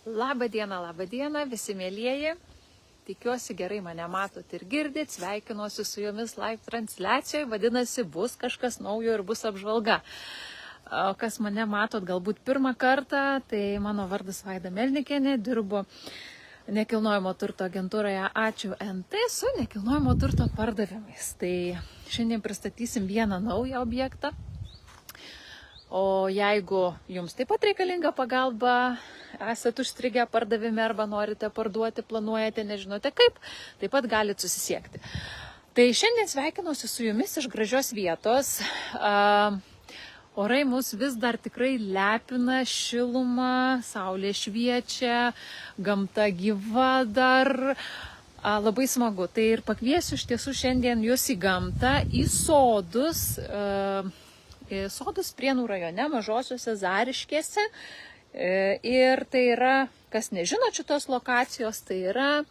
Labą dieną, visi mėlyjeji. Tikiuosi gerai mane matot ir girdit, sveikinuosi su jumis live transliacijoje, vadinasi, bus kažkas naujo ir bus apžvalga. O kas mane matot galbūt pirmą kartą, tai mano vardas Vaida Melnikienė, dirbu nekilnojamo turto agentūroje Ačiū NT su nekilnojamo turto pardavimais. Tai šiandien pristatysim vieną naują objektą. O jeigu jums taip pat reikalinga pagalba, esate užstrigę pardavime arba norite parduoti, planuojate, nežinote kaip, taip pat galite susisiekti. Tai šiandien sveikinuosi su jumis iš gražios vietos. Orai mus vis dar tikrai lepina šilumą, saulė šviečia, gamta gyva dar. Labai smagu. Tai ir pakviesiu iš tiesų šiandien jūs į gamtą, į sodus. Sodus Prienų rajone, Mažosiuose Zariškėse. Ir tai yra, kas nežino šitos lokacijos, tai yra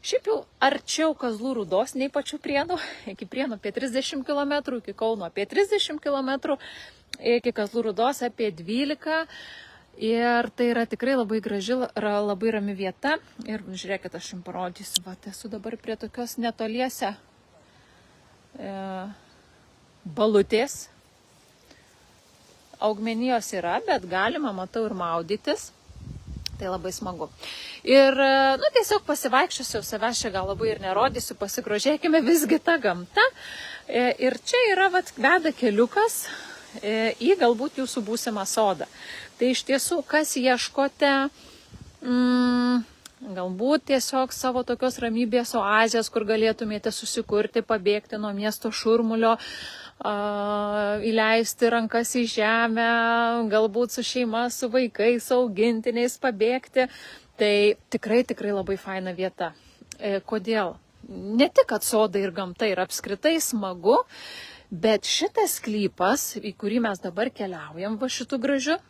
šiaip jau arčiau Kazlų Rūdos nei pačių Prienų. Iki Prienų apie 30 km, iki Kauno apie 30 km, iki Kazlų Rūdos apie 12. Ir tai yra tikrai labai graži, labai rami vieta. Ir žiūrėkit, aš jums parodysiu, va, esu dabar prie tokios netoliese balutės. Augmenijos yra, bet galima, matau, ir maudytis. Tai labai smagu. Ir, tiesiog pasivaikščiosiu, savęs čia gal labai ir nerodysiu, pasigrožėkime visgi tą gamtą. Ir čia yra, veda keliukas į galbūt jūsų būsimą sodą. Tai iš tiesų, kas ieškote, galbūt tiesiog savo tokios ramybės oazės, kur galėtumėte susikurti, pabėgti nuo miesto šurmulio, įleisti rankas į žemę, galbūt su šeima, su vaikais, augintiniais pabėgti. Tai tikrai labai faina vieta. Kodėl? Ne tik, kad sodai ir gamta yra apskritai smagu, bet šitas sklypas, į kurį mes dabar keliaujam, va šitų gražių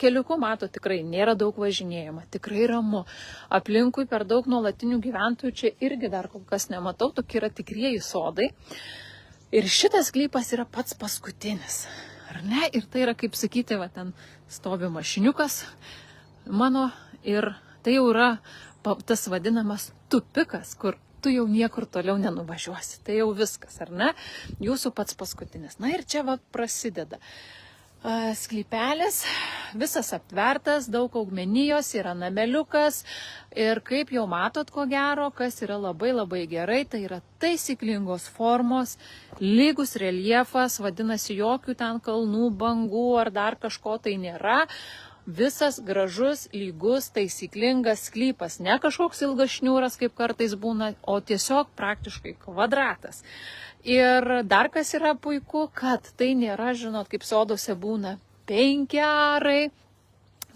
keliukų, mato, tikrai nėra daug važinėjama, tikrai ramu. Aplinkui per daug nuolatinių gyventojų čia irgi dar kol kas nematau, tokie yra tikrieji sodai. Ir šitas sklypas yra pats paskutinis, ar ne? Ir tai yra, kaip sakyti, va, ten stovi mašiniukas mano ir tai jau yra tas vadinamas tupikas, kur tu jau niekur toliau nenuvažiuosi. Tai jau viskas, ar ne? Jūsų pats paskutinis. Na ir čia va prasideda. Sklypelis, visas aptvertas, daug augmenijos, yra nameliukas ir kaip jau matot, ko gero, kas yra labai gerai, tai yra taisyklingos formos, lygus reljefas, vadinasi, jokių ten kalnų, bangų ar dar kažko tai nėra. Visas gražus, lygus, taisyklingas sklypas, ne kažkoks ilgas šniūras, kaip kartais būna, o tiesiog praktiškai kvadratas. Ir dar kas yra puiku, kad tai nėra, žinot, kaip soduose būna 5 arai,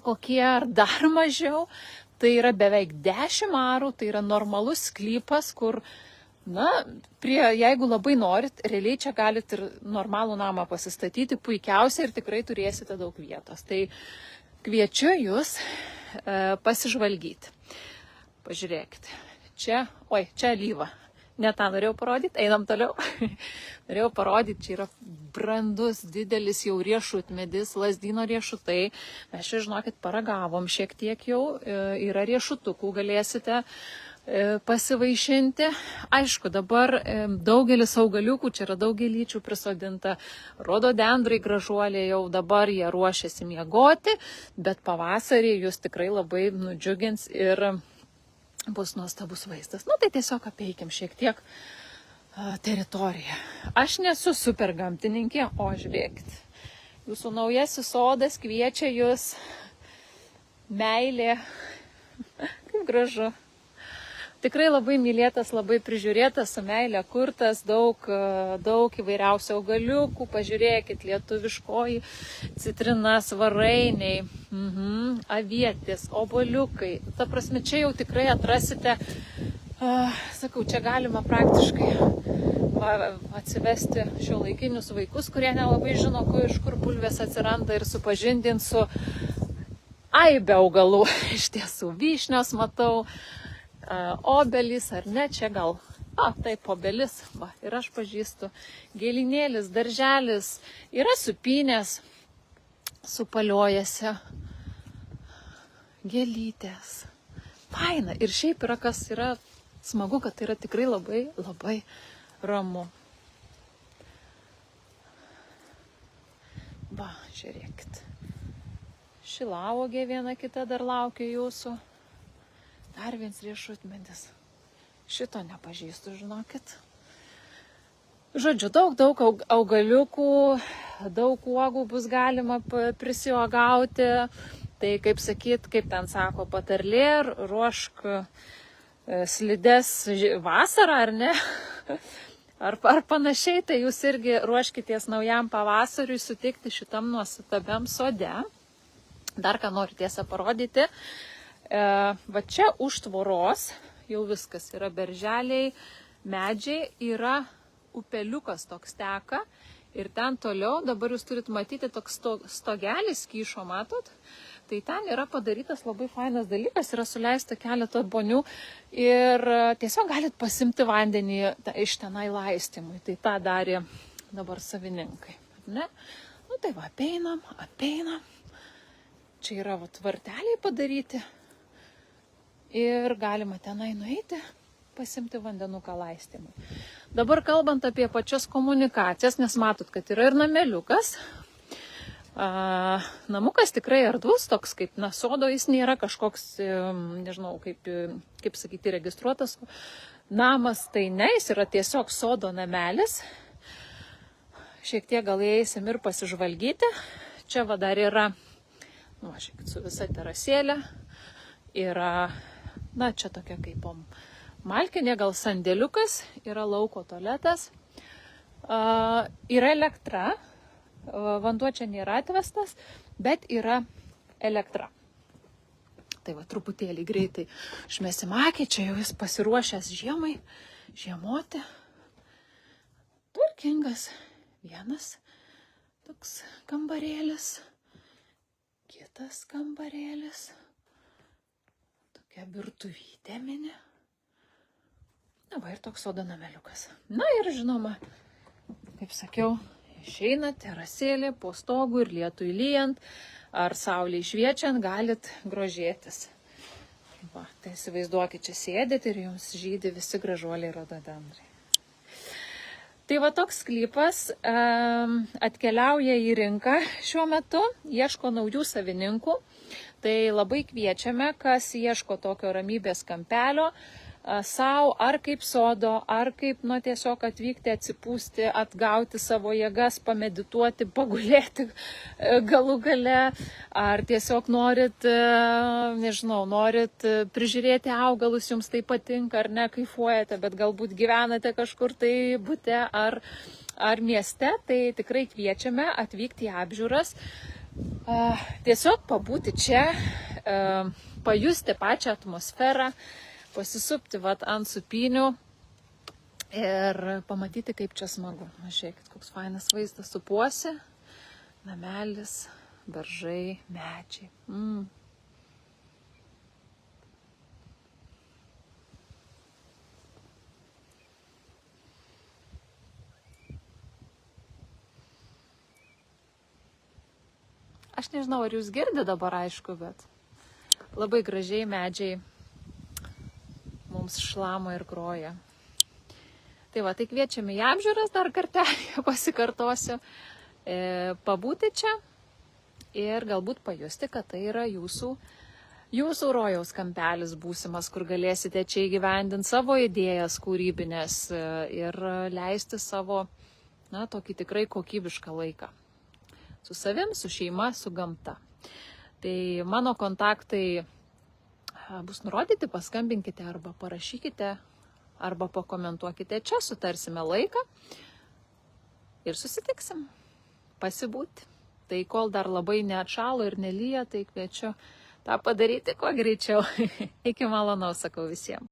kokie ar dar mažiau, tai yra beveik 10 arų, tai yra normalus sklypas, kur, jeigu labai norit, realiai čia galit ir normalų namą pasistatyti, puikiausiai ir tikrai turėsite daug vietos. Tai kviečiu jūs pasižvalgyti. Pažiūrėkit, čia alyva. Ne tą norėjau parodyti, einam toliau. Norėjau parodyti, čia yra brandus, didelis jau riešutmedis, Lazdyno riešutai. Mes čia, žinokit, paragavom šiek tiek jau, yra riešutukų, galėsite pasivaišinti. Aišku, dabar daugelis augaliukų, čia yra daug gėlyčių prisodinta, rododendrai gražuoliai jau dabar jie ruošiasi miegoti, bet pavasarį jūs tikrai labai nudžiugins ir bus nuostabus vaizdas. Tai tiesiog apeikim šiek tiek teritoriją. Aš nesu super gamtininkė, o žiūrėkit. Jūsų naujasis sodas kviečia jūs meilė. Kaip gražu. Tikrai labai mylėtas, labai prižiūrėtas, su meilė kurtas, daug įvairiausių augaliukų. Pažiūrėkit, lietuviškoji citrina, svarainiai, avietės, obuoliukai. Ta prasme, čia jau tikrai atrasite, čia galima praktiškai atsivesti šiuolaikinius vaikus, kurie nelabai žino, iš kur bulvės atsiranda ir supažindinti su aibe augalų. Iš tiesų, vyšnios matau. Obelis ar ne, čia gal, taip, obelis, ir aš pažįstu, gėlinėlis, darželis, yra supynės, supaliojasi, gėlytės. Faina. Ir šiaip yra, kas yra smagu, kad tai yra tikrai labai, labai ramu. Va, žiūrėkit. Šilauogė viena kita dar laukia jūsų. Dar vienas riešutmedis. Šito nepažįstu, žinokit. Žodžiu, daug augaliukų, daug uogų bus galima prisiuogauti. Tai kaip sakyt, kaip ten sako patarlė, ruošk slides vasarą, ar ne? Ar panašiai, tai jūs irgi ruoškitės naujam pavasariui sutikti šitam nuostabiam sode. Dar ką noriu tiesą parodyti. Va čia už tvoros jau viskas yra berželiai, medžiai, yra upeliukas toks teka. Ir ten toliau, dabar jūs turit matyti toks stogelis kyšo, matot? Tai ten yra padarytas labai fainas dalykas, yra suleista keletą bonių ir tiesiog galit pasimti vandenį iš tenai laistymui. Tai tą darė dabar savininkai. Ne? Nu tai va, apeinam. Čia yra tvarteliai padaryti ir galima tenai nueiti, pasimti vandenuką laistymui. Dabar kalbant apie pačias komunikacijas, nes matot, kad yra ir nameliukas. Namukas tikrai erdvus, toks kaip sodo, jis nėra kažkoks, nežinau, kaip sakyti, registruotas namas, tai ne, jis yra tiesiog sodo namelis. Šiek tiek gal įeisim ir pasižvalgyti. Čia va dar yra, žiūrėkit, su visa terasėlė, yra, čia tokia kaip malkinė, gal sandėliukas, yra lauko tualetas, yra elektra. Vanduo čia nėra atvestas, bet yra elektra. Tai va, truputėlį greitai išmesim akį, čia jau jis pasiruošęs žiemai, žiemoti. Tvarkingas. Vienas toks kambarėlis, kitas kambarėlis, tokia virtuvytė mini. Na va, ir toks sodo nameliukas. Na ir žinoma, kaip sakiau, išeina terasėlė po stogu ir lietui lyjant ar saulei šviečiant galit grožėtis. Va, tai įsivaizduokit, čia sėdit ir jums žydi visi gražuoliai rododendrai. Tai va toks sklypas atkeliauja į rinką šiuo metu, ieško naujų savininkų. Tai labai kviečiame, kas ieško tokio ramybės kampelio, sau, ar kaip sodo, ar kaip, tiesiog atvykti, atsipūsti, atgauti savo jėgas, pamedituoti, pagulėti galų gale, ar tiesiog norit, norit prižiūrėti augalus, jums tai patinka, ar ne, kaifuojate, bet galbūt gyvenate kažkur tai bute ar mieste, tai tikrai kviečiame atvykti į apžiūras, tiesiog pabūti čia, pajusti pačią atmosferą, pasisupti ant supynių ir pamatyti, kaip čia smagu. Žiūrėkit, koks fainas vaizdas, supuosi, namelis, beržai, medžiai. Aš nežinau, ar jūs girdite dabar, aišku, bet labai gražiai medžiai mums šlama ir groja. Tai va, tai kviečiame į apžiūras, dar kartelį pasikartosiu, pabūti čia ir galbūt pajusti, kad tai yra jūsų rojaus kampelis būsimas, kur galėsite čia įgyvendinti savo idėjas kūrybinės ir leisti savo, tokį tikrai kokybišką laiką. Su savim, su šeima, su gamta. Tai mano kontaktai bus nurodyti, paskambinkite arba parašykite, arba pakomentuokite čia, sutarsime laiką ir susitiksim, pasibūti. Tai kol dar labai neatšalo ir nelyja, tai kviečiu tą padaryti kuo greičiau. Iki malonaus, sakau visiems.